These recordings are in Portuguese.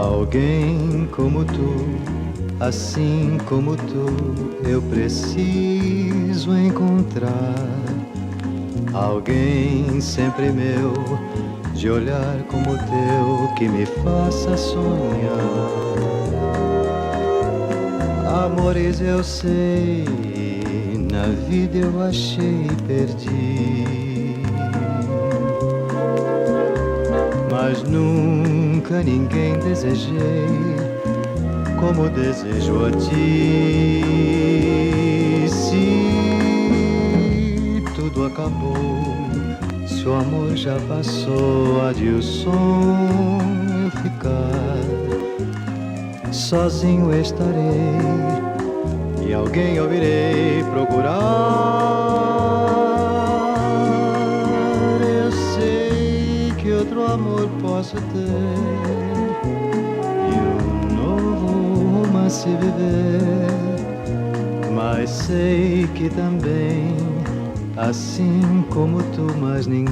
Alguém como tu, assim como tu, eu preciso encontrar. Alguém sempre meu, de olhar como o teu, que me faça sonhar. Amores eu sei, na vida eu achei e perdi, mas nunca ninguém desejei como desejo a ti. Se tudo acabou, se o amor já passou, há de o sonho ficar. Sozinho estarei e alguém eu irei procurar. Eu sei que outro amor posso ter e um novo romance viver, mas sei que também, assim como tu, mais ninguém.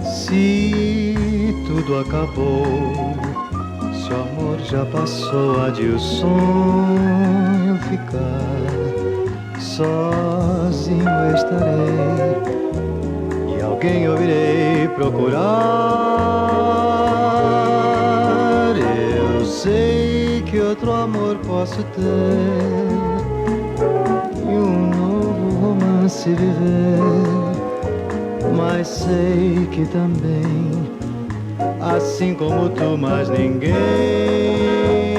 Se tudo acabou, se o amor já passou, há de o sonho ficar. Sozinho estarei e alguém eu irei procurar. Eu sei que outro amor posso ter e um novo romance viver, mas sei que também, assim como tu, mais ninguém.